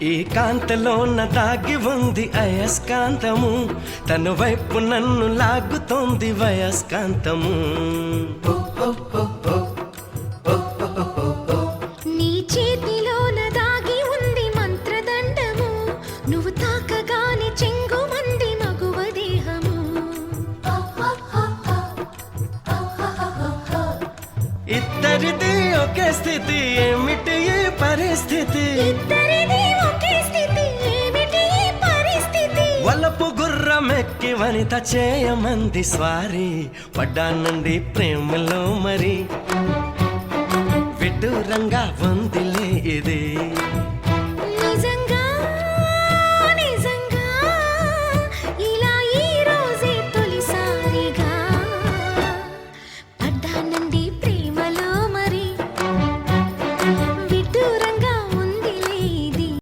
ఈ కాంతలోన దాగి ఉంది అయస్కాంతము, తన వైపు నన్ను లాగుతోంది వయస్కాంతము. నీ చేతిలోన దాగి ఉంది మంత్రదండము, నువ్వు తాకగానే చెంగుమంది మగువ దేహము. ఇద్దరిది ఒకే స్థితి, ఏమిటి ఈ పరిస్థితి? ఇద్దరిది ఒకే స్థితి, ఏమిటి ఈ పరిస్థితి? వలపు గుర్రమెక్కి వనిత చేయమంది స్వారీ, పడ్డానండి ప్రేమలో మరి. విడ్డూరంగా ఉందిలే ఇది